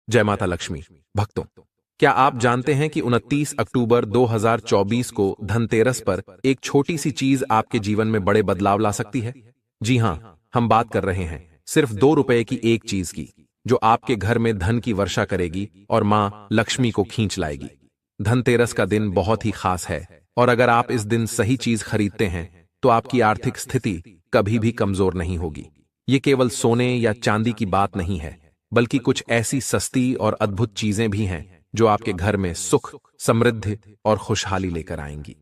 जय माता लक्ष्मी। भक्तों, क्या आप जानते हैं कि 29 अक्टूबर 2024 को धनतेरस पर एक छोटी सी चीज आपके जीवन में बड़े बदलाव ला सकती है? जी हां, हम बात कर रहे हैं सिर्फ 2 रुपए की एक चीज की, जो आपके घर में धन की वर्षा करेगी और मां लक्ष्मी को खींच लाएगी। धनतेरस का दिन बहुत ही खास है, और अगर आप इस दिन सही चीज खरीदते हैं तो आपकी आर्थिक स्थिति कभी भी कमजोर नहीं होगी। ये केवल सोने या चांदी की बात नहीं है, बल्कि कुछ ऐसी सस्ती और अद्भुत चीजें भी हैं जो आपके घर में सुख, समृद्धि और खुशहाली लेकर आएंगी।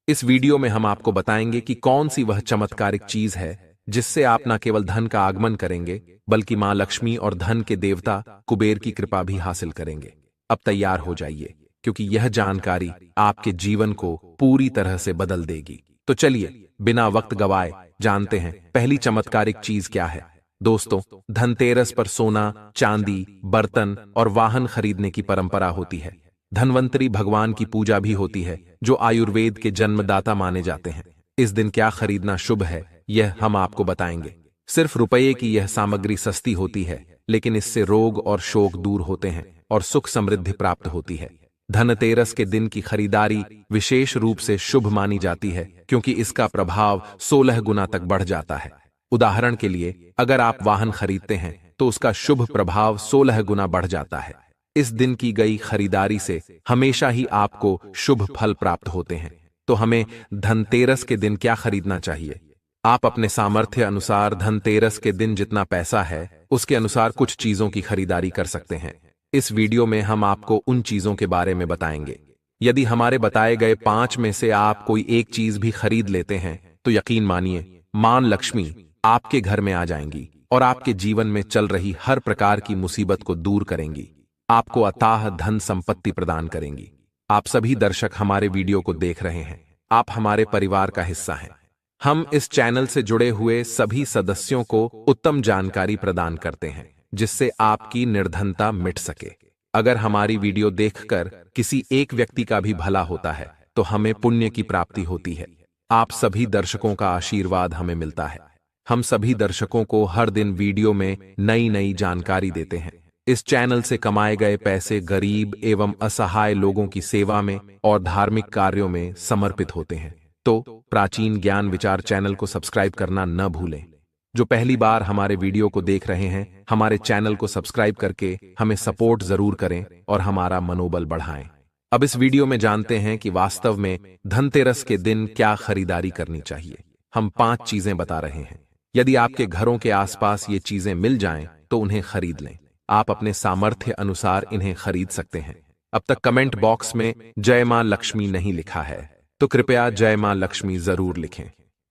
इस वीडियो में हम आपको बताएंगे कि कौन सी वह चमत्कारिक चीज है जिससे आप न केवल धन का आगमन करेंगे, बल्कि मां लक्ष्मी और धन के देवता कुबेर की कृपा भी हासिल करेंगे। अब तैयार हो जाइए, क्योंकि यह जानकारी आपके जीवन को पूरी तरह से बदल देगी। तो चलिए, बिना वक्त गवाए जानते हैं पहली चमत्कारिक चीज क्या है। दोस्तों, धनतेरस पर सोना, चांदी, बर्तन और वाहन खरीदने की परंपरा होती है। धनवंतरी भगवान की पूजा भी होती है, जो आयुर्वेद के जन्मदाता माने जाते हैं। इस दिन क्या खरीदना शुभ है, यह हम आपको बताएंगे। सिर्फ रुपये की यह सामग्री सस्ती होती है, लेकिन इससे रोग और शोक दूर होते हैं और सुख समृद्धि प्राप्त होती है। धनतेरस के दिन की खरीदारी विशेष रूप से शुभ मानी जाती है, क्योंकि इसका प्रभाव 16 गुना तक बढ़ जाता है। उदाहरण के लिए, अगर आप वाहन खरीदते हैं तो उसका शुभ प्रभाव 16 गुना बढ़ जाता है। इस दिन की गई खरीदारी से हमेशा ही आपको शुभ फल प्राप्त होते हैं। तो हमें धनतेरस के दिन क्या खरीदना चाहिए? आप अपने सामर्थ्य अनुसार धनतेरस के दिन जितना पैसा है, उसके अनुसार कुछ चीजों की खरीदारी कर सकते हैं। इस वीडियो में हम आपको उन चीजों के बारे में बताएंगे। यदि हमारे बताए गए 5 में से आप कोई एक चीज भी खरीद लेते हैं, तो यकीन मानिए, मां लक्ष्मी आपके घर में आ जाएंगी और आपके जीवन में चल रही हर प्रकार की मुसीबत को दूर करेंगी। आपको अथाह धन संपत्ति प्रदान करेंगी। आप सभी दर्शक हमारे वीडियो को देख रहे हैं, आप हमारे परिवार का हिस्सा हैं। हम इस चैनल से जुड़े हुए सभी सदस्यों को उत्तम जानकारी प्रदान करते हैं, जिससे आपकी निर्धनता मिट सके। अगर हमारी वीडियो देखकर किसी एक व्यक्ति का भी भला होता है, तो हमें पुण्य की प्राप्ति होती है। आप सभी दर्शकों का आशीर्वाद हमें मिलता है। हम सभी दर्शकों को हर दिन वीडियो में नई नई जानकारी देते हैं। इस चैनल से कमाए गए पैसे गरीब एवं असहाय लोगों की सेवा में और धार्मिक कार्यों में समर्पित होते हैं। तो प्राचीन ज्ञान विचार चैनल को सब्सक्राइब करना न भूलें। जो पहली बार हमारे वीडियो को देख रहे हैं, हमारे चैनल को सब्सक्राइब करके हमें सपोर्ट जरूर करें और हमारा मनोबल बढ़ाएं। अब इस वीडियो में जानते हैं कि वास्तव में धनतेरस के दिन क्या खरीदारी करनी चाहिए। हम 5 चीजें बता रहे हैं। यदि आपके घरों के आसपास ये चीजें मिल जाएं, तो उन्हें खरीद लें। आप अपने सामर्थ्य अनुसार इन्हें खरीद सकते हैं। अब तक कमेंट बॉक्स में जय मां लक्ष्मी नहीं लिखा है, तो कृपया जय मां लक्ष्मी जरूर लिखें।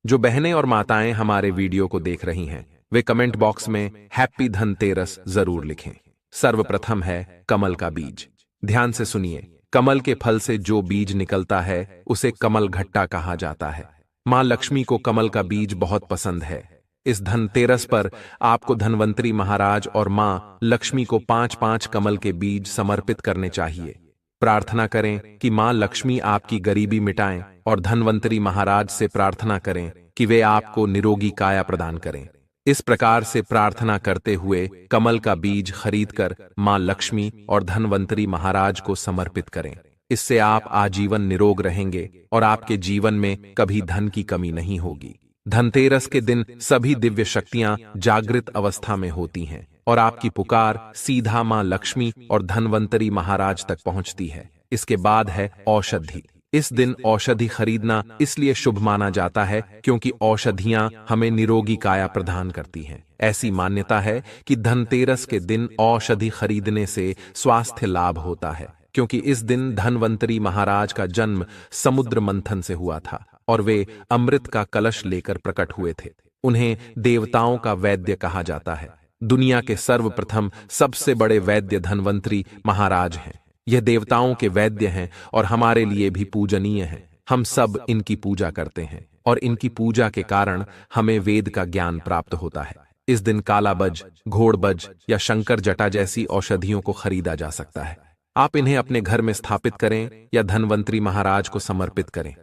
जो बहनें और माताएं हमारे वीडियो को देख रही हैं, वे कमेंट बॉक्स में हैप्पी धनतेरस जरूर लिखें। सर्वप्रथम है कमल का बीज। ध्यान से सुनिए, कमल के फल से जो बीज निकलता है, उसे कमल घट्टा कहा जाता है। मां लक्ष्मी को कमल का बीज बहुत पसंद है। इस धनतेरस पर आपको धनवंतरी महाराज और मां लक्ष्मी को 5-5 कमल के बीज समर्पित करने चाहिए। प्रार्थना करें कि मां लक्ष्मी आपकी गरीबी मिटाएं और धनवंतरी महाराज से प्रार्थना करें कि वे आपको निरोगी काया प्रदान करें। इस प्रकार से प्रार्थना करते हुए कमल का बीज खरीदकर मां लक्ष्मी और धनवंतरी महाराज को समर्पित करें। इससे आप आजीवन निरोग रहेंगे और आपके जीवन में कभी धन की कमी नहीं होगी। धनतेरस के दिन सभी दिव्य शक्तियां जागृत अवस्था में होती हैं और आपकी पुकार सीधा मां लक्ष्मी और धनवंतरी महाराज तक पहुंचती है। इसके बाद है औषधि। इस दिन औषधि खरीदना इसलिए शुभ माना जाता है क्योंकि औषधियां हमें निरोगी काया प्रदान करती हैं। ऐसी मान्यता है कि धनतेरस के दिन औषधि खरीदने से स्वास्थ्य लाभ होता है, क्योंकि इस दिन धनवंतरी महाराज का जन्म समुद्र मंथन से हुआ था और वे अमृत का कलश लेकर प्रकट हुए थे। उन्हें देवताओं का वैद्य कहा जाता है। दुनिया के सर्वप्रथम सबसे बड़े वैद्य धनवंतरी महाराज हैं। यह देवताओं के वैद्य हैं और हमारे लिए भी पूजनीय हैं। हम सब इनकी पूजा करते हैं और इनकी पूजा के कारण हमें वेद का ज्ञान प्राप्त होता है। इस दिन कालाबज, घोड़बज या शंकर जटा जैसी औषधियों को खरीदा जा सकता है। आप इन्हें अपने घर में स्थापित करें या धनवंतरी महाराज को समर्पित करें।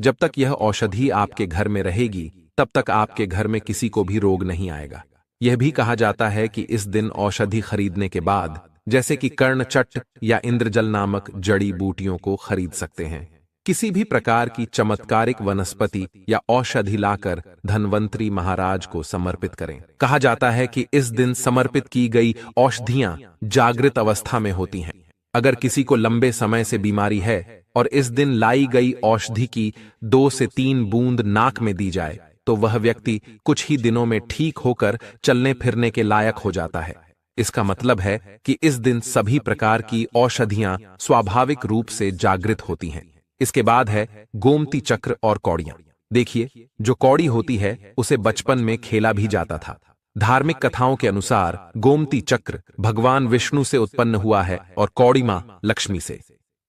जब तक यह औषधि आपके घर में रहेगी, तब तक आपके घर में किसी को भी रोग नहीं आएगा। यह भी कहा जाता है कि इस दिन औषधि खरीदने के बाद जैसे कि कर्णचट्ट या इंद्रजल नामक जड़ी बूटियों को खरीद सकते हैं। किसी भी प्रकार की चमत्कारिक वनस्पति या औषधि लाकर धन्वंतरी महाराज को समर्पित करें। कहा जाता है कि इस दिन समर्पित की गई औषधियां जागृत अवस्था में होती हैं। अगर किसी को लंबे समय से बीमारी है और इस दिन लाई गई औषधि की 2 से 3 बूंद नाक में दी जाए तो वह व्यक्ति कुछ ही दिनों में ठीक होकर चलने फिरने के लायक हो जाता है। इसका मतलब है कि इस दिन सभी प्रकार की औषधियां स्वाभाविक रूप से जागृत होती हैं। इसके बाद है गोमती चक्र और कौड़ियां। देखिए, जो कौड़ी होती है उसे बचपन में खेला भी जाता था। धार्मिक कथाओं के अनुसार गोमती चक्र भगवान विष्णु से उत्पन्न हुआ है और कौड़ी मां लक्ष्मी से।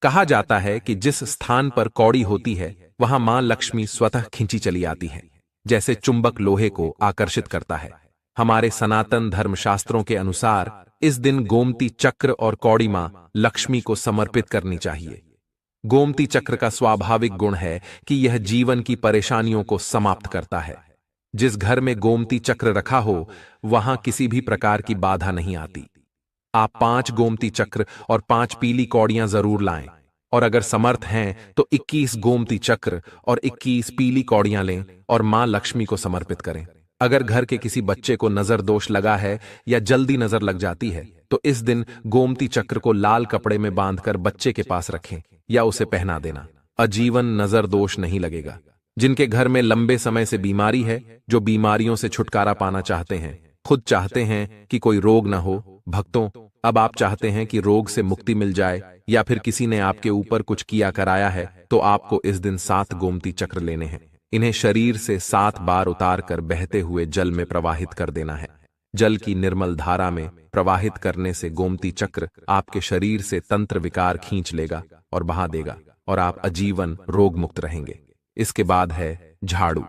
कहा जाता है कि जिस स्थान पर कौड़ी होती है वहां मां लक्ष्मी स्वतः खींची चली आती है, जैसे चुंबक लोहे को आकर्षित करता है। हमारे सनातन धर्मशास्त्रों के अनुसार इस दिन गोमती चक्र और कौड़ी मां लक्ष्मी को समर्पित करनी चाहिए। गोमती चक्र का स्वाभाविक गुण है कि यह जीवन की परेशानियों को समाप्त करता है। जिस घर में गोमती चक्र रखा हो वहां किसी भी प्रकार की बाधा नहीं आती। आप 5 गोमती चक्र और 5 पीली कौड़ियां जरूर लाएं, और अगर समर्थ हैं तो 21 गोमती चक्र और 21 पीली कौड़ियां लें और मां लक्ष्मी को समर्पित करें। अगर घर के किसी बच्चे को नजर दोष लगा है या जल्दी नजर लग जाती है तो इस दिन गोमती चक्र को लाल कपड़े में बांधकर बच्चे के पास रखें या उसे पहना देना। आजीवन नजर दोष नहीं लगेगा। जिनके घर में लंबे समय से बीमारी है, जो बीमारियों से छुटकारा पाना चाहते हैं, खुद चाहते हैं कि कोई रोग न हो, भक्तों अब आप चाहते हैं कि रोग से मुक्ति मिल जाए या फिर किसी ने आपके ऊपर कुछ किया कराया है तो आपको इस दिन 7 गोमती चक्र लेने हैं। इन्हें शरीर से 7 बार उतार कर बहते हुए जल में प्रवाहित कर देना है। जल की निर्मल धारा में प्रवाहित करने से गोमती चक्र आपके शरीर से तंत्र विकार खींच लेगा और बहा देगा और आप आजीवन रोग मुक्त रहेंगे। इसके बाद है झाड़ू।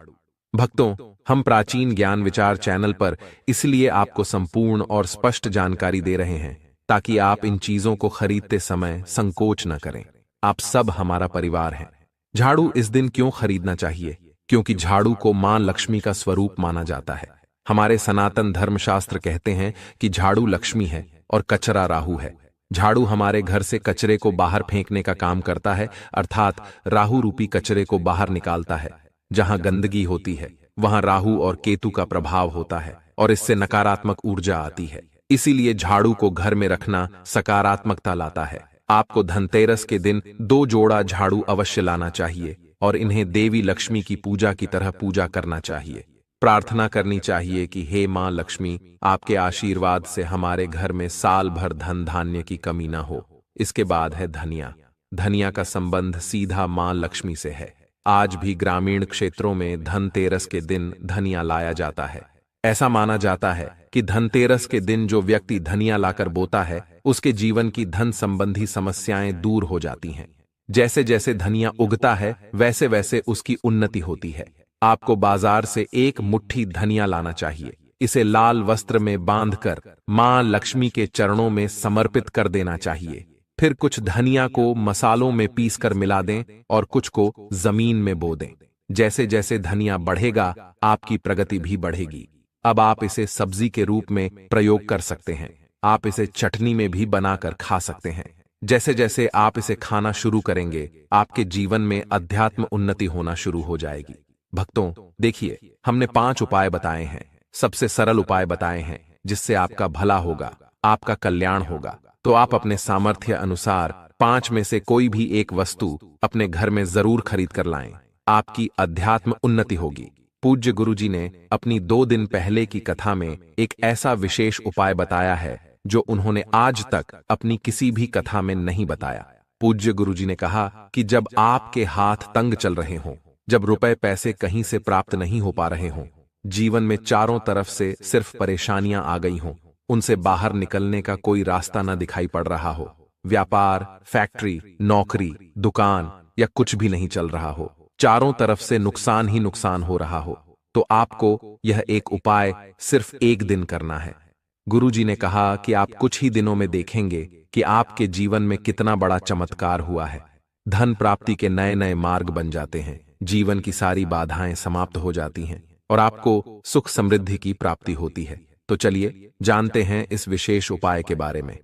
भक्तों, हम प्राचीन ज्ञान विचार चैनल पर इसलिए आपको संपूर्ण और स्पष्ट जानकारी दे रहे हैं ताकि आप इन चीजों को खरीदते समय संकोच न करें। आप सब हमारा परिवार हैं। झाड़ू इस दिन क्यों खरीदना चाहिए? क्योंकि झाड़ू को मां लक्ष्मी का स्वरूप माना जाता है। हमारे सनातन धर्मशास्त्र कहते हैं कि झाड़ू लक्ष्मी है और कचरा राहु है। झाड़ू हमारे घर से कचरे को बाहर फेंकने का काम करता है, अर्थात राहु रूपी कचरे को बाहर निकालता है। जहां गंदगी होती है वहां राहु और केतु का प्रभाव होता है और इससे नकारात्मक ऊर्जा आती है। इसीलिए झाड़ू को घर में रखना सकारात्मकता लाता है। आपको धनतेरस के दिन 2 जोड़ा झाड़ू अवश्य लाना चाहिए और इन्हें देवी लक्ष्मी की पूजा की तरह पूजा करना चाहिए। प्रार्थना करनी चाहिए कि हे मां लक्ष्मी, आपके आशीर्वाद से हमारे घर में साल भर धन धान्य की कमी न हो। इसके बाद है धनिया। धनिया का संबंध सीधा मां लक्ष्मी से है। आज भी ग्रामीण क्षेत्रों में धनतेरस के दिन धनिया लाया जाता है। ऐसा माना जाता है कि धनतेरस के दिन जो व्यक्ति धनिया लाकर बोता है उसके जीवन की धन संबंधी समस्याएं दूर हो जाती हैं। जैसे जैसे धनिया उगता है वैसे वैसे उसकी उन्नति होती है। आपको बाजार से 1 मुट्ठी धनिया लाना चाहिए। इसे लाल वस्त्र में बांधकर मां लक्ष्मी के चरणों में समर्पित कर देना चाहिए। फिर कुछ धनिया को मसालों में पीसकर मिला दें और कुछ को जमीन में बो दें। जैसे जैसे धनिया बढ़ेगा आपकी प्रगति भी बढ़ेगी। अब आप इसे सब्जी के रूप में प्रयोग कर सकते हैं। आप इसे चटनी में भी बनाकर खा सकते हैं। जैसे जैसे आप इसे खाना शुरू करेंगे आपके जीवन में अध्यात्म उन्नति होना शुरू हो जाएगी। भक्तों, देखिए, हमने 5 उपाय बताए हैं, सबसे सरल उपाय बताए हैं जिससे आपका भला होगा, आपका कल्याण होगा। तो आप अपने सामर्थ्य अनुसार 5 में से कोई भी एक वस्तु अपने घर में जरूर खरीद कर लाएं। आपकी अध्यात्म उन्नति होगी। पूज्य गुरुजी ने अपनी 2 दिन पहले की कथा में एक ऐसा विशेष उपाय बताया है जो उन्होंने आज तक अपनी किसी भी कथा में नहीं बताया। पूज्य गुरुजी ने कहा कि जब आपके हाथ तंग चल रहे हों, जब रुपए पैसे कहीं से प्राप्त नहीं हो पा रहे हों, जीवन में चारों तरफ से सिर्फ परेशानियां आ गई हों, उनसे बाहर निकलने का कोई रास्ता न दिखाई पड़ रहा हो, व्यापार, फैक्ट्री, नौकरी, दुकान या कुछ भी नहीं चल रहा हो, चारों तरफ से नुकसान ही नुकसान हो रहा हो, तो आपको यह एक उपाय सिर्फ 1 दिन करना है। गुरुजी ने कहा कि आप कुछ ही दिनों में देखेंगे कि आपके जीवन में कितना बड़ा चमत्कार हुआ है। धन प्राप्ति के नए नए मार्ग बन जाते हैं, जीवन की सारी बाधाएं समाप्त हो जाती हैं और आपको सुख समृद्धि की प्राप्ति होती है। तो चलिए जानते हैं इस विशेष उपाय के बारे में।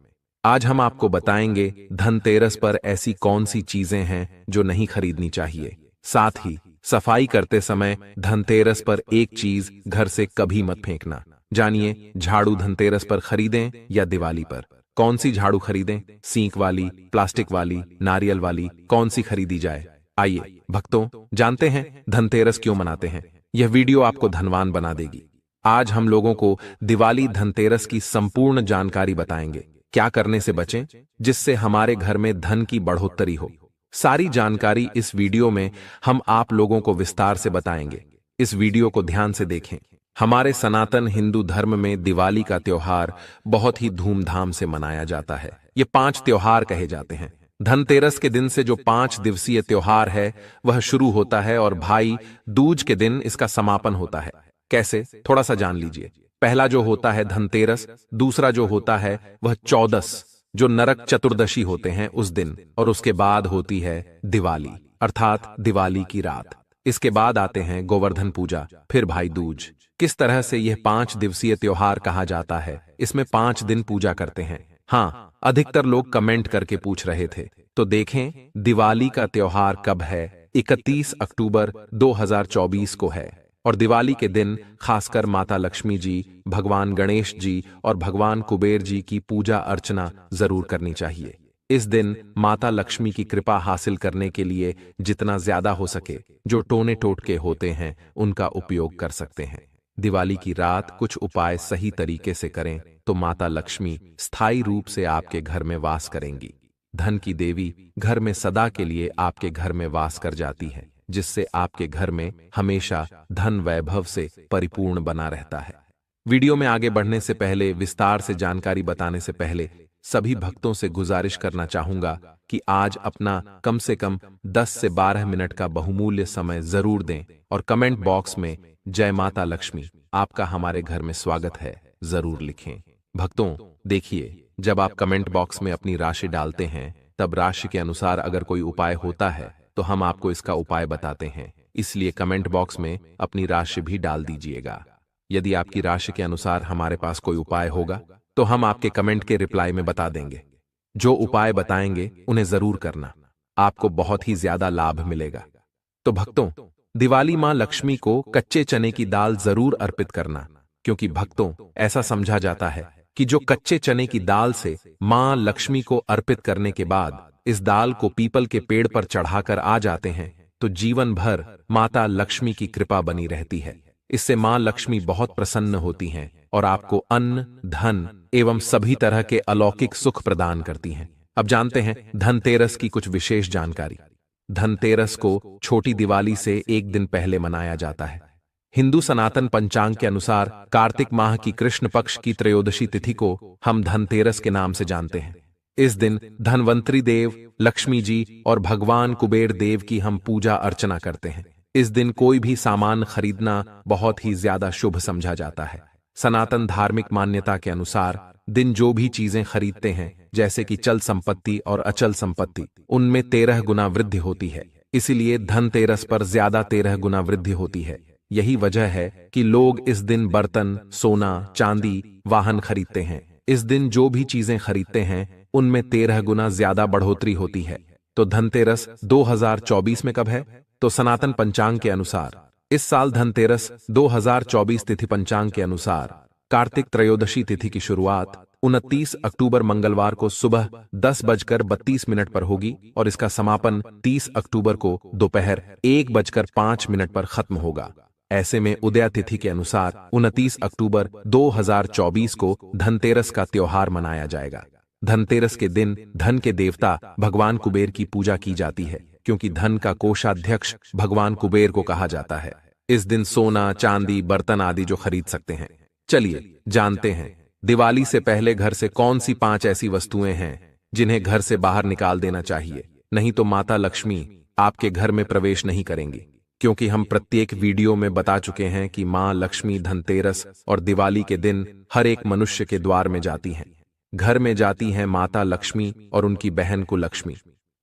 आज हम आपको बताएंगे धनतेरस पर ऐसी कौन सी चीजें हैं जो नहीं खरीदनी चाहिए। साथ ही सफाई करते समय धनतेरस पर एक चीज घर से कभी मत फेंकना। जानिए झाड़ू धनतेरस पर खरीदें या दिवाली पर। कौन सी झाड़ू खरीदें? सींक वाली, प्लास्टिक वाली, नारियल वाली, कौन सी खरीदी जाए? आइए भक्तों, जानते हैं धनतेरस क्यों मनाते हैं। यह वीडियो आपको धनवान बना देगी। आज हम लोगों को दिवाली धनतेरस की संपूर्ण जानकारी बताएंगे। क्या करने से बचें जिससे हमारे घर में धन की बढ़ोतरी हो। सारी जानकारी इस वीडियो में हम आप लोगों को विस्तार से बताएंगे। इस वीडियो को ध्यान से देखें। हमारे सनातन हिंदू धर्म में दिवाली का त्योहार बहुत ही धूमधाम से मनाया जाता है। ये 5 त्योहार कहे जाते हैं। धनतेरस के दिन से जो 5 दिवसीय त्योहार है वह शुरू होता है और भाई दूज के दिन इसका समापन होता है। कैसे, थोड़ा सा जान लीजिए। पहला जो होता है धनतेरस, दूसरा जो होता है वह चौदस, जो नरक चतुर्दशी होते हैं उस दिन, और उसके बाद होती है दिवाली अर्थात दिवाली की रात। इसके बाद आते हैं गोवर्धन पूजा, फिर भाई दूज। किस तरह से यह 5 दिवसीय त्योहार कहा जाता है? इसमें 5 दिन पूजा करते हैं। हाँ, अधिकतर लोग कमेंट करके पूछ रहे थे, तो देखें दिवाली का त्योहार कब है। 31 अक्टूबर 2024 को है और दिवाली के दिन खासकर माता लक्ष्मी जी, भगवान गणेश जी और भगवान कुबेर जी की पूजा अर्चना जरूर करनी चाहिए। इस दिन माता लक्ष्मी की कृपा हासिल करने के लिए जितना ज्यादा हो सके जो टोने टोटके होते हैं उनका उपयोग कर सकते हैं। दिवाली की रात कुछ उपाय सही तरीके से करें तो माता लक्ष्मी स्थायी रूप से आपके घर में वास करेंगी। धन की देवी घर में सदा के लिए आपके घर में वास कर जाती है, जिससे आपके घर में हमेशा धन वैभव से परिपूर्ण बना रहता है। वीडियो में आगे बढ़ने से पहले, विस्तार से जानकारी बताने से पहले सभी भक्तों से गुजारिश करना चाहूंगा कि आज अपना कम से कम 10 से 12 मिनट का बहुमूल्य समय जरूर दें और कमेंट बॉक्स में जय माता लक्ष्मी, आपका हमारे घर में स्वागत है, जरूर लिखें। भक्तों देखिए, जब आप कमेंट बॉक्स में अपनी राशि डालते हैं तब राशि के अनुसार अगर कोई उपाय होता है तो हम आपको इसका उपाय बताते हैं। इसलिए कमेंट बॉक्स में अपनी राशि भी डाल दीजिएगा। यदि आपकी राशि के अनुसार हमारे पास कोई उपाय होगा तो हम आपके कमेंट के रिप्लाई में बता देंगे। जो उपाय बताएंगे उन्हें जरूर करना, आपको बहुत ही ज्यादा लाभ मिलेगा। तो भक्तों, दिवाली मां लक्ष्मी को कच्चे चने की दाल जरूर अर्पित करना, क्योंकि भक्तों ऐसा समझा जाता है कि जो कच्चे चने की दाल से मां लक्ष्मी को अर्पित करने के बाद इस दाल को पीपल के पेड़ पर चढ़ाकर आ जाते हैं तो जीवन भर माता लक्ष्मी की कृपा बनी रहती है। इससे मां लक्ष्मी बहुत प्रसन्न होती हैं और आपको अन्न, धन एवं सभी तरह के अलौकिक सुख प्रदान करती हैं। अब जानते हैं धनतेरस की कुछ विशेष जानकारी। धनतेरस को छोटी दिवाली से एक दिन पहले मनाया जाता है। हिंदू सनातन पंचांग के अनुसार कार्तिक माह की कृष्ण पक्ष की त्रयोदशी तिथि को हम धनतेरस के नाम से जानते हैं। इस दिन धनवंतरी देव, लक्ष्मी जी और भगवान कुबेर देव की हम पूजा अर्चना करते हैं। इस दिन कोई भी सामान खरीदना बहुत ही ज्यादा शुभ समझा जाता है। सनातन धार्मिक मान्यता के अनुसार दिन जो भी चीजें खरीदते हैं, जैसे कि चल संपत्ति और अचल संपत्ति, उनमें 13 गुना वृद्धि होती है। इसीलिए धनतेरस पर ज्यादा 13 गुना वृद्धि होती है। यही वजह है कि लोग इस दिन बर्तन, सोना, चांदी, वाहन खरीदते हैं। इस दिन जो भी चीजें खरीदते हैं उनमें 13 गुना ज्यादा बढ़ोतरी होती है। तो धनतेरस 2024 में कब है? तो सनातन पंचांग के अनुसार इस साल धनतेरस 2024 तिथि पंचांग के अनुसार कार्तिक त्रयोदशी तिथि की शुरुआत 29 अक्टूबर मंगलवार को सुबह 10:32 पर होगी और इसका समापन 30 अक्टूबर को दोपहर 1:05 पर खत्म होगा। ऐसे में उदया तिथि के अनुसार 29 अक्टूबर 2024 को धनतेरस का त्योहार मनाया जाएगा। धनतेरस के दिन धन के देवता भगवान कुबेर की पूजा की जाती है, क्योंकि धन का कोषाध्यक्ष भगवान कुबेर को कहा जाता है। इस दिन सोना, चांदी, बर्तन आदि जो खरीद सकते हैं। चलिए जानते हैं दिवाली से पहले घर से कौन सी 5 ऐसी वस्तुएं हैं जिन्हें घर से बाहर निकाल देना चाहिए, नहीं तो माता लक्ष्मी आपके घर में प्रवेश नहीं करेंगी। क्योंकि हम प्रत्येक वीडियो में बता चुके हैं कि मां लक्ष्मी धनतेरस और दिवाली के दिन हर एक मनुष्य के द्वार में जाती हैं। घर में जाती हैं माता लक्ष्मी और उनकी बहन को लक्ष्मी।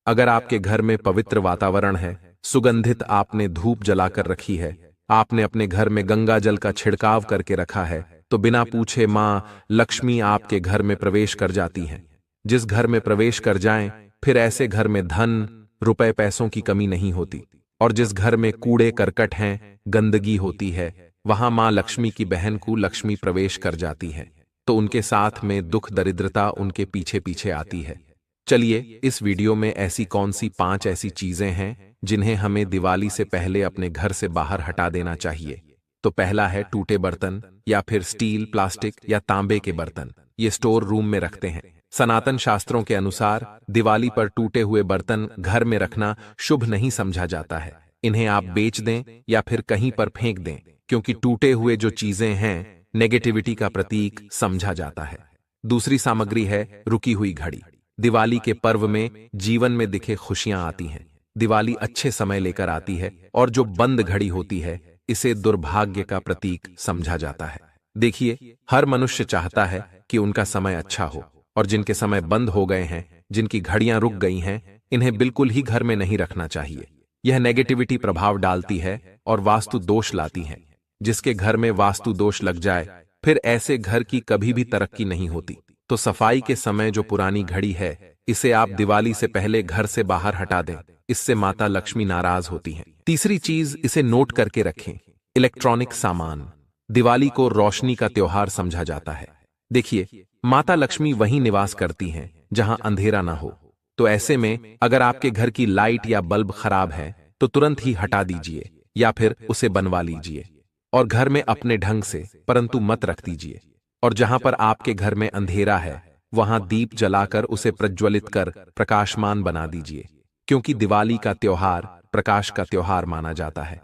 अगर आपके घर में पवित्र वातावरण है, सुगंधित आपने धूप जलाकर रखी है, आपने अपने घर में गंगा जल का छिड़काव करके रखा है, तो बिना पूछे मां लक्ष्मी आपके घर में प्रवेश कर जाती हैं। जिस घर में प्रवेश कर जाएं, फिर ऐसे घर में धन, रुपए पैसों की कमी नहीं होती। और जिस घर में कूड़े करकट हैं, गंदगी होती है, वहां मां लक्ष्मी की बहन को लक्ष्मी प्रवेश कर जाती है, तो उनके साथ में दुख दरिद्रता उनके पीछे पीछे आती है। चलिए इस वीडियो में ऐसी कौन सी 5 ऐसी चीजें हैं जिन्हें हमें दिवाली से पहले अपने घर से बाहर हटा देना चाहिए। तो पहला है टूटे बर्तन, या फिर स्टील, प्लास्टिक या तांबे के बर्तन। ये स्टोर रूम में रखते हैं। सनातन शास्त्रों के अनुसार दिवाली पर टूटे हुए बर्तन घर में रखना शुभ नहीं समझा जाता है। इन्हें आप बेच दें या फिर कहीं पर फेंक दें, क्योंकि टूटे हुए जो चीजें हैं नेगेटिविटी का प्रतीक समझा जाता है। दूसरी सामग्री है रुकी हुई घड़ी। दिवाली के पर्व में जीवन में दिखे खुशियां आती हैं। दिवाली अच्छे समय लेकर आती है, और जो बंद घड़ी होती है इसे दुर्भाग्य का प्रतीक समझा जाता है। देखिए, हर मनुष्य चाहता है कि उनका समय अच्छा हो, और जिनके समय बंद हो गए हैं, जिनकी घड़ियां रुक गई हैं, इन्हें बिल्कुल ही घर में नहीं रखना चाहिए। यह नेगेटिविटी प्रभाव डालती है और वास्तु दोष लाती है। जिसके घर में वास्तु दोष लग जाए, फिर ऐसे घर की कभी भी तरक्की नहीं होती। तो सफाई के समय जो पुरानी घड़ी है, इसे आप दिवाली से पहले घर से बाहर हटा दें। इससे माता लक्ष्मी नाराज होती हैं। तीसरी चीज, इसे नोट करके रखें, इलेक्ट्रॉनिक सामान। दिवाली को रोशनी का त्योहार समझा जाता है। देखिए, माता लक्ष्मी वहीं निवास करती हैं जहां अंधेरा ना हो। तो ऐसे में अगर आपके घर की लाइट या बल्ब खराब है तो तुरंत ही हटा दीजिए या फिर उसे बनवा लीजिए, और घर में अपने ढंग से, परंतु मत रख दीजिए। और जहां पर आपके घर में अंधेरा है, वहां दीप जलाकर उसे प्रज्वलित कर प्रकाशमान बना दीजिए, क्योंकि दिवाली का त्योहार प्रकाश का त्योहार माना जाता है।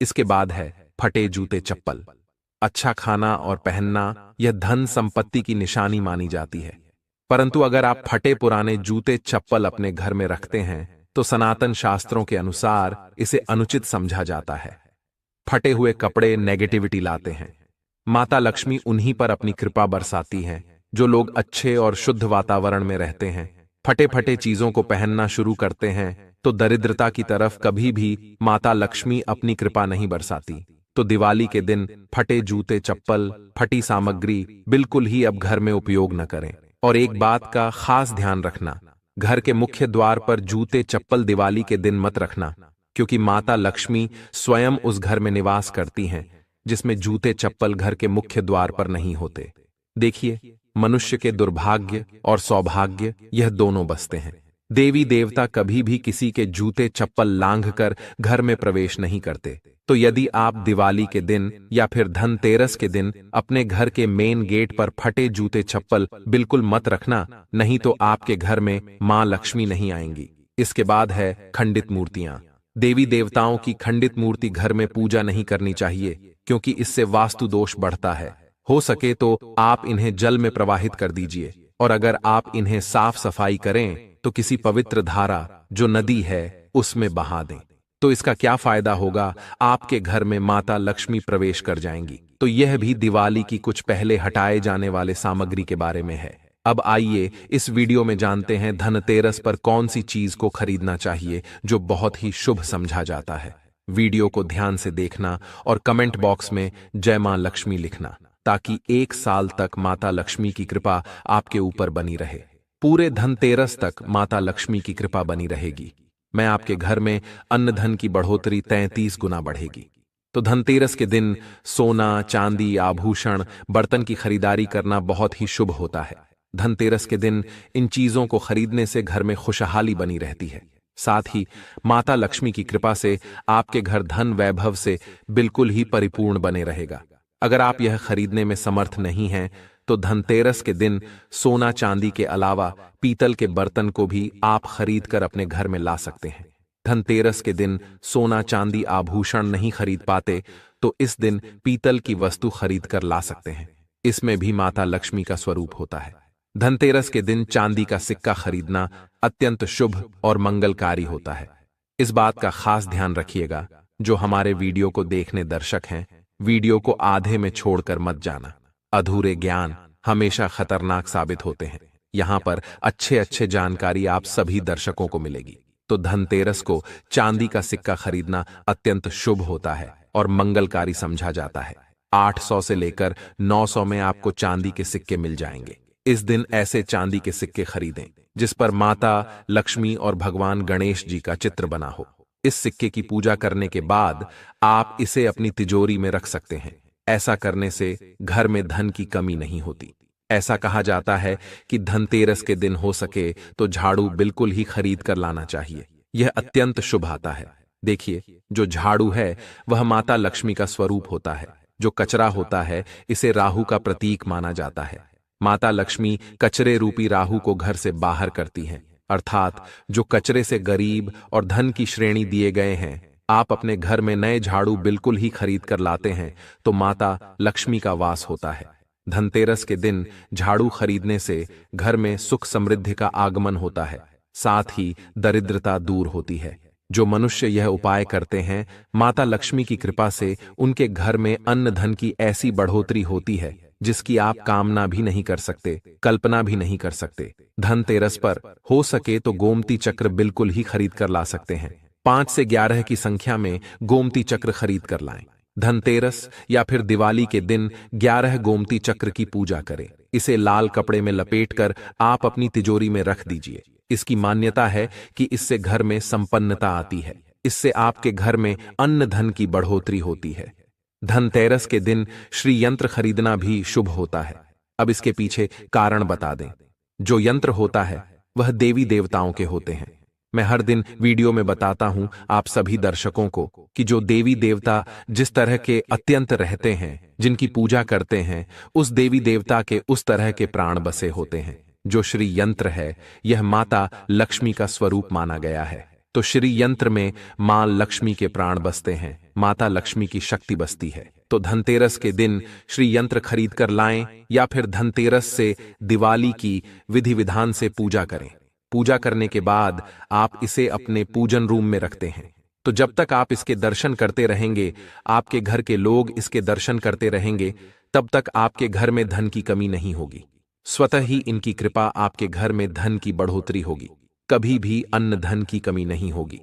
इसके बाद है फटे जूते चप्पल। अच्छा खाना और पहनना यह धन संपत्ति की निशानी मानी जाती है, परंतु अगर आप फटे पुराने जूते चप्पल अपने घर में रखते हैं तो सनातन शास्त्रों के अनुसार इसे अनुचित समझा जाता है। फटे हुए कपड़े नेगेटिविटी लाते हैं। माता लक्ष्मी उन्हीं पर अपनी कृपा बरसाती हैं जो लोग अच्छे और शुद्ध वातावरण में रहते हैं। फटे फटे चीजों को पहनना शुरू करते हैं तो दरिद्रता की तरफ कभी भी माता लक्ष्मी अपनी कृपा नहीं बरसाती। तो दिवाली के दिन फटे जूते चप्पल, फटी सामग्री बिल्कुल ही अब घर में उपयोग न करें। और एक बात का खास ध्यान रखना, घर के मुख्य द्वार पर जूते चप्पल दिवाली के दिन मत रखना, क्योंकि माता लक्ष्मी स्वयं उस घर में निवास करती हैं जिसमें जूते चप्पल घर के मुख्य द्वार पर नहीं होते। देखिए, मनुष्य के दुर्भाग्य और सौभाग्य यह दोनों बसते हैं। देवी देवता कभी भी किसी के जूते चप्पल लांघकर घर में प्रवेश नहीं करते। तो यदि आप दिवाली के दिन या फिर धनतेरस के दिन अपने घर के मेन गेट पर फटे जूते चप्पल बिल्कुल मत रखना, नहीं तो आपके घर में मां लक्ष्मी नहीं आएंगी। इसके बाद है खंडित मूर्तियां। देवी देवताओं की खंडित मूर्ति घर में पूजा नहीं करनी चाहिए, क्योंकि इससे वास्तु दोष बढ़ता है। हो सके तो आप इन्हें जल में प्रवाहित कर दीजिए, और अगर आप इन्हें साफ सफाई करें तो किसी पवित्र धारा, जो नदी है, उसमें बहा दें। तो इसका क्या फायदा होगा, आपके घर में माता लक्ष्मी प्रवेश कर जाएंगी। तो यह भी दिवाली की कुछ पहले हटाए जाने वाले सामग्री के बारे में है। अब आइए इस वीडियो में जानते हैं धनतेरस पर कौन सी चीज को खरीदना चाहिए जो बहुत ही शुभ समझा जाता है। वीडियो को ध्यान से देखना और कमेंट बॉक्स में जय मां लक्ष्मी लिखना, ताकि 1 साल तक माता लक्ष्मी की कृपा आपके ऊपर बनी रहे। पूरे धनतेरस तक माता लक्ष्मी की कृपा बनी रहेगी। मैं आपके घर में अन्न धन की बढ़ोतरी 33 गुना बढ़ेगी। तो धनतेरस के दिन सोना, चांदी, आभूषण, बर्तन की खरीदारी करना बहुत ही शुभ होता है। धनतेरस के दिन इन चीजों को खरीदने से घर में खुशहाली बनी रहती है। साथ ही माता लक्ष्मी की कृपा से आपके घर धन वैभव से बिल्कुल ही परिपूर्ण बने रहेगा। अगर आप यह खरीदने में समर्थ नहीं हैं तो धनतेरस के दिन सोना चांदी के अलावा पीतल के बर्तन को भी आप खरीद कर अपने घर में ला सकते हैं। धनतेरस के दिन सोना चांदी आभूषण नहीं खरीद पाते तो इस दिन पीतल की वस्तु खरीद कर ला सकते हैं। इसमें भी माता लक्ष्मी का स्वरूप होता है। धनतेरस के दिन चांदी का सिक्का खरीदना अत्यंत शुभ और मंगलकारी होता है। इस बात का खास ध्यान रखिएगा, जो हमारे वीडियो को देखने दर्शक हैं, वीडियो को आधे में छोड़कर मत जाना। अधूरे ज्ञान हमेशा खतरनाक साबित होते हैं। यहाँ पर अच्छे जानकारी आप सभी दर्शकों को मिलेगी। तो धनतेरस को चांदी का सिक्का खरीदना अत्यंत शुभ होता है और मंगलकारी समझा जाता है। 800 से लेकर 900 में आपको चांदी के सिक्के मिल जाएंगे। इस दिन ऐसे चांदी के सिक्के खरीदें जिस पर माता लक्ष्मी और भगवान गणेश जी का चित्र बना हो। इस सिक्के की पूजा करने के बाद आप इसे अपनी तिजोरी में रख सकते हैं। ऐसा करने से घर में धन की कमी नहीं होती। ऐसा कहा जाता है कि धनतेरस के दिन हो सके तो झाड़ू बिल्कुल ही खरीद कर लाना चाहिए। यह अत्यंत शुभ आता है। देखिए, जो झाड़ू है वह माता लक्ष्मी का स्वरूप होता है। जो कचरा होता है इसे राहु का प्रतीक माना जाता है। माता लक्ष्मी कचरे रूपी राहु को घर से बाहर करती हैं, अर्थात जो कचरे से गरीब और धन की श्रेणी दिए गए हैं। आप अपने घर में नए झाड़ू बिल्कुल ही खरीद कर लाते हैं तो माता लक्ष्मी का वास होता है। धनतेरस के दिन झाड़ू खरीदने से घर में सुख समृद्धि का आगमन होता है, साथ ही दरिद्रता दूर होती है। जो मनुष्य यह उपाय करते हैं, माता लक्ष्मी की कृपा से उनके घर में अन्न धन की ऐसी बढ़ोतरी होती है जिसकी आप कामना भी नहीं कर सकते, कल्पना भी नहीं कर सकते। धनतेरस पर हो सके तो गोमती चक्र बिल्कुल ही खरीद कर ला सकते हैं। 5 से 11 की संख्या में गोमती चक्र खरीद कर लाएं। धनतेरस या फिर दिवाली के दिन 11 गोमती चक्र की पूजा करें। इसे लाल कपड़े में लपेटकर आप अपनी तिजोरी में रख दीजिए। इसकी मान्यता है कि इससे घर में संपन्नता आती है। इससे आपके घर में अन्न धन की बढ़ोतरी होती है। धनतेरस के दिन श्री यंत्र खरीदना भी शुभ होता है। अब इसके पीछे कारण बता दें। जो यंत्र होता है वह देवी देवताओं के होते हैं। मैं हर दिन वीडियो में बताता हूं आप सभी दर्शकों को कि जो देवी देवता जिस तरह के अत्यंत रहते हैं, जिनकी पूजा करते हैं, उस देवी देवता के उस तरह के प्राण बसे होते हैं। जो श्री यंत्र है यह माता लक्ष्मी का स्वरूप माना गया है। तो श्री यंत्र में मां लक्ष्मी के प्राण बसते हैं, माता लक्ष्मी की शक्ति बसती है। तो धनतेरस के दिन श्री यंत्र खरीद कर लाएं या फिर धनतेरस से दिवाली की विधि विधान से पूजा करें। पूजा करने के बाद आप इसे अपने पूजन रूम में रखते हैं। तो जब तक आप इसके दर्शन करते रहेंगे, आपके घर के लोग इसके दर्शन करते रहेंगे, तब तक आपके घर में धन की कमी नहीं होगी। स्वतः ही इनकी कृपा आपके घर में धन की बढ़ोतरी होगी। कभी भी अन्न धन की कमी नहीं होगी।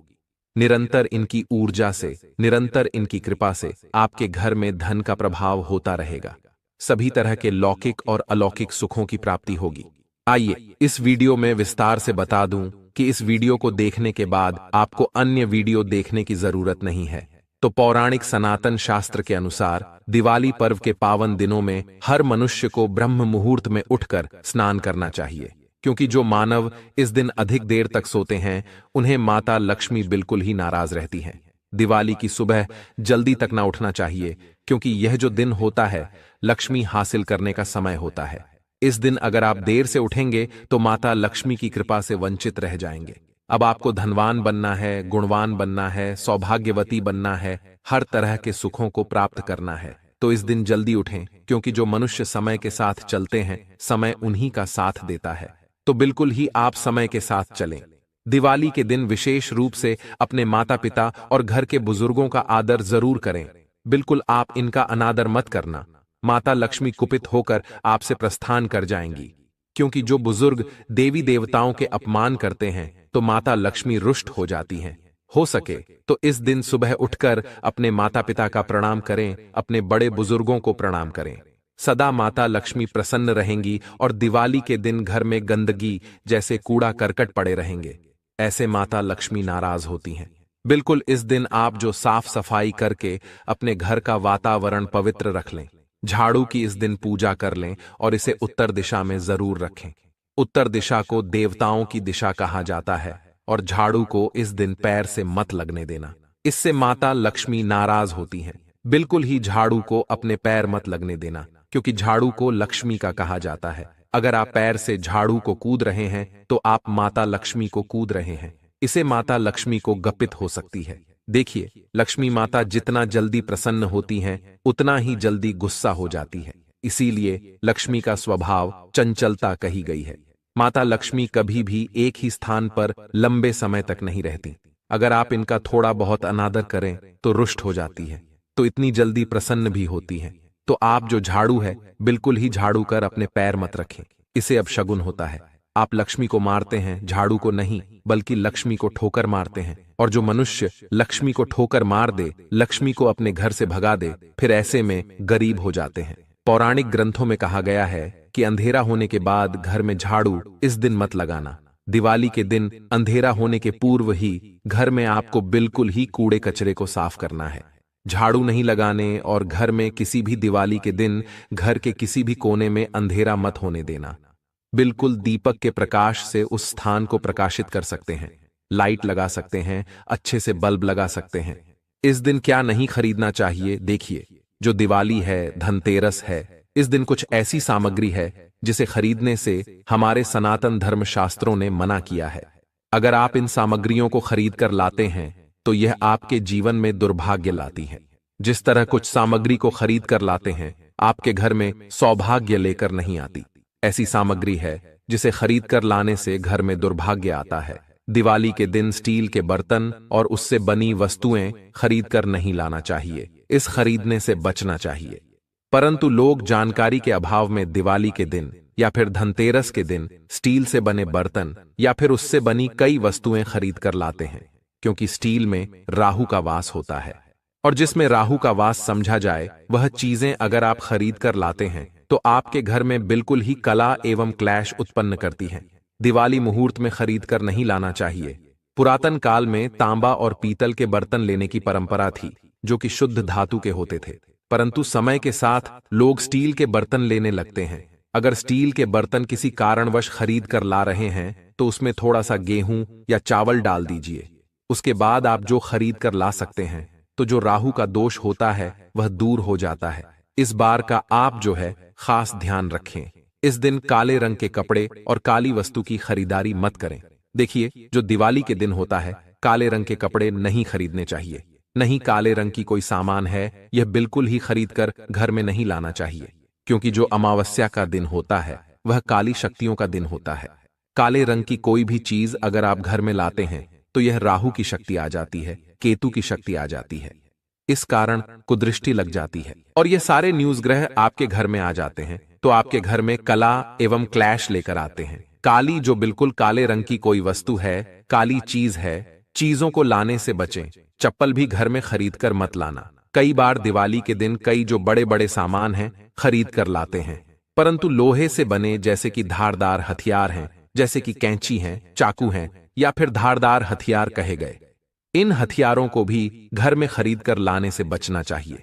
निरंतर इनकी ऊर्जा से, निरंतर इनकी कृपा से आपके घर में धन का प्रभाव होता रहेगा। सभी तरह के लौकिक और अलौकिक सुखों की प्राप्ति होगी। आइए इस वीडियो में विस्तार से बता दूं कि इस वीडियो को देखने के बाद आपको अन्य वीडियो देखने की जरूरत नहीं है। तो पौराणिक सनातन शास्त्र के अनुसार दिवाली पर्व के पावन दिनों में हर मनुष्य को ब्रह्म मुहूर्त में उठकर स्नान करना चाहिए, क्योंकि जो मानव इस दिन अधिक देर तक सोते हैं उन्हें माता लक्ष्मी बिल्कुल ही नाराज रहती हैं। दिवाली की सुबह जल्दी तक ना उठना चाहिए, क्योंकि यह जो दिन होता है लक्ष्मी हासिल करने का समय होता है। इस दिन अगर आप देर से उठेंगे तो माता लक्ष्मी की कृपा से वंचित रह जाएंगे। अब आपको धनवान बनना है, गुणवान बनना है, सौभाग्यवती बनना है, हर तरह के सुखों को प्राप्त करना है, तो इस दिन जल्दी उठें, क्योंकि जो मनुष्य समय के साथ चलते हैं समय उन्हीं का साथ देता है। तो बिल्कुल ही आप समय के साथ चलें। दिवाली के दिन विशेष रूप से अपने माता पिता और घर के बुजुर्गों का आदर जरूर करें। बिल्कुल आप इनका अनादर मत करना। माता लक्ष्मी कुपित होकर आपसे प्रस्थान कर जाएंगी, क्योंकि जो बुजुर्ग देवी देवताओं के अपमान करते हैं तो माता लक्ष्मी रुष्ट हो जाती हैं। हो सके तो इस दिन सुबह उठकर अपने माता पिता का प्रणाम करें, अपने बड़े बुजुर्गों को प्रणाम करें। सदा माता लक्ष्मी प्रसन्न रहेंगी और दिवाली के दिन घर में गंदगी जैसे कूड़ा करकट पड़े रहेंगे, ऐसे माता लक्ष्मी नाराज होती हैं। बिल्कुल इस दिन आप जो साफ सफाई करके अपने घर का वातावरण पवित्र रख लें, झाड़ू की इस दिन पूजा कर लें और इसे उत्तर दिशा में जरूर रखें। उत्तर दिशा को देवताओं की दिशा कहा जाता है और झाड़ू को इस दिन पैर से मत लगने देना, इससे माता लक्ष्मी नाराज होती हैं। बिल्कुल ही झाड़ू को अपने पैर मत लगने देना, क्योंकि झाड़ू को लक्ष्मी का कहा जाता है। अगर आप पैर से झाड़ू को कूद रहे हैं तो आप माता लक्ष्मी को कूद रहे हैं। इसे माता लक्ष्मी को गपित हो सकती है। देखिए, लक्ष्मी माता जितना जल्दी प्रसन्न होती हैं उतना ही जल्दी गुस्सा हो जाती है। इसीलिए लक्ष्मी का स्वभाव चंचलता कही गई है। माता लक्ष्मी कभी भी एक ही स्थान पर लंबे समय तक नहीं रहती। अगर आप इनका थोड़ा बहुत अनादर करें तो रुष्ट हो जाती है, तो इतनी जल्दी प्रसन्न भी होती है। तो आप जो झाड़ू है बिल्कुल ही झाड़ू कर अपने पैर मत रखें, इसे अपशगुन होता है। आप लक्ष्मी को मारते हैं, झाड़ू को नहीं, बल्कि लक्ष्मी को ठोकर मारते हैं। और जो मनुष्य लक्ष्मी को ठोकर मार दे, लक्ष्मी को अपने घर से भगा दे, फिर ऐसे में गरीब हो जाते हैं। पौराणिक ग्रंथों में कहा गया है कि अंधेरा होने के बाद घर में झाड़ू इस दिन मत लगाना। दिवाली के दिन अंधेरा होने के पूर्व ही घर में आपको बिल्कुल ही कूड़े कचरे को साफ करना है। झाड़ू नहीं लगाने और घर में किसी भी दिवाली के दिन घर के किसी भी कोने में अंधेरा मत होने देना। बिल्कुल दीपक के प्रकाश से उस स्थान को प्रकाशित कर सकते हैं, लाइट लगा सकते हैं, अच्छे से बल्ब लगा सकते हैं। इस दिन क्या नहीं खरीदना चाहिए, देखिए, जो दिवाली है, धनतेरस है, इस दिन कुछ ऐसी सामग्री है जिसे खरीदने से हमारे सनातन धर्म शास्त्रों ने मना किया है। अगर आप इन सामग्रियों को खरीद कर लाते हैं तो यह आपके जीवन में दुर्भाग्य लाती है। जिस तरह कुछ सामग्री को खरीद कर लाते हैं आपके घर में सौभाग्य लेकर नहीं आती, ऐसी सामग्री है जिसे खरीद कर लाने से घर में दुर्भाग्य आता है। दिवाली के दिन स्टील के बर्तन और उससे बनी वस्तुएं खरीद कर नहीं लाना चाहिए, इस खरीदने से बचना चाहिए। परंतु लोग जानकारी के अभाव में दिवाली के दिन या फिर धनतेरस के दिन स्टील से बने बर्तन या फिर उससे बनी कई वस्तुएं खरीद कर लाते हैं, क्योंकि स्टील में राहु का वास होता है और जिसमें राहु का वास समझा जाए वह चीजें अगर आप खरीद कर लाते हैं तो आपके घर में बिल्कुल ही कला एवं क्लैश उत्पन्न करती हैं। दिवाली मुहूर्त में खरीद कर नहीं लाना चाहिए। पुरातन काल में तांबा और पीतल के बर्तन लेने की परंपरा थी जो कि शुद्ध धातु के होते थे, परंतु समय के साथ लोग स्टील के बर्तन लेने लगते हैं। अगर स्टील के बर्तन किसी कारणवश खरीद कर ला रहे हैं तो उसमें थोड़ा सा गेहूं या चावल डाल दीजिए, उसके बाद आप जो खरीद कर ला सकते हैं तो जो राहु का दोष होता है वह दूर हो जाता है। इस बार का आप जो है खास ध्यान रखें। इस दिन काले रंग के कपड़े और काली वस्तु की खरीदारी मत करें। देखिए, जो दिवाली के दिन होता है काले रंग के कपड़े नहीं खरीदने चाहिए, नहीं काले रंग की कोई सामान है यह बिल्कुल ही खरीद कर घर में नहीं लाना चाहिए, क्योंकि जो अमावस्या का दिन होता है वह काली शक्तियों का दिन होता है। काले रंग की कोई भी चीज अगर आप घर में लाते हैं तो यह राहु की शक्ति आ जाती है, केतु की शक्ति आ जाती है, इस कारण कुदृष्टि लग जाती है और ये सारे न्यूज ग्रह आपके घर में आ जाते हैं तो आपके घर में कला एवं क्लैश लेकर आते हैं। काली जो बिल्कुल काले रंग की कोई वस्तु है, काली चीज है, चीजों को लाने से बचें। चप्पल भी घर में खरीद कर मत लाना। कई बार दिवाली के दिन कई जो बड़े बड़े सामान हैं खरीद कर लाते हैं, परंतु लोहे से बने जैसे कि धारदार हथियार हैं, जैसे कि कैंची हैं, चाकू हैं या फिर धारदार हथियार कहे गए, इन हथियारों को भी घर में खरीद कर लाने से बचना चाहिए।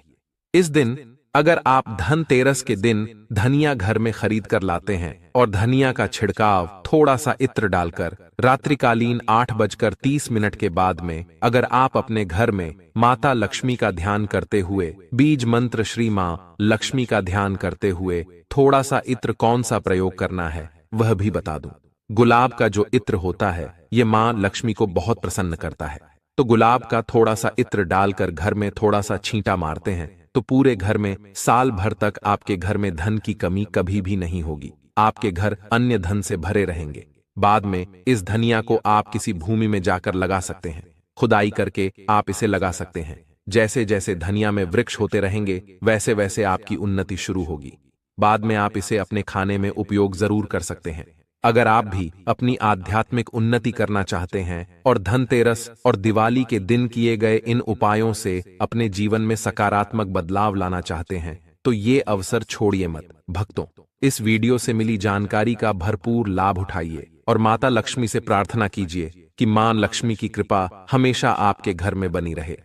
इस दिन अगर आप धनतेरस के दिन धनिया घर में खरीद कर लाते हैं और धनिया का छिड़काव थोड़ा सा इत्र डालकर रात्रिकालीन 8:30 के बाद में अगर आप अपने घर में माता लक्ष्मी का ध्यान करते हुए बीज मंत्र श्री मां लक्ष्मी का ध्यान करते हुए थोड़ा सा इत्र कौन सा प्रयोग करना है वह भी बता दूं। गुलाब का जो इत्र होता है ये मां लक्ष्मी को बहुत प्रसन्न करता है, तो गुलाब का थोड़ा सा इत्र डालकर घर में थोड़ा सा छींटा मारते हैं तो पूरे घर में साल भर तक आपके घर में धन की कमी कभी भी नहीं होगी। आपके घर अन्य धन से भरे रहेंगे। बाद में इस धनिया को आप किसी भूमि में जाकर लगा सकते हैं, खुदाई करके आप इसे लगा सकते हैं। जैसे जैसे धनिया में वृक्ष होते रहेंगे वैसे वैसे आपकी उन्नति शुरू होगी। बाद में आप इसे अपने खाने में उपयोग जरूर कर सकते हैं। अगर आप भी अपनी आध्यात्मिक उन्नति करना चाहते हैं और धनतेरस और दिवाली के दिन किए गए इन उपायों से अपने जीवन में सकारात्मक बदलाव लाना चाहते हैं तो ये अवसर छोड़िए मत। भक्तों, इस वीडियो से मिली जानकारी का भरपूर लाभ उठाइए और माता लक्ष्मी से प्रार्थना कीजिए कि मां लक्ष्मी की कृपा हमेशा आपके घर में बनी रहे।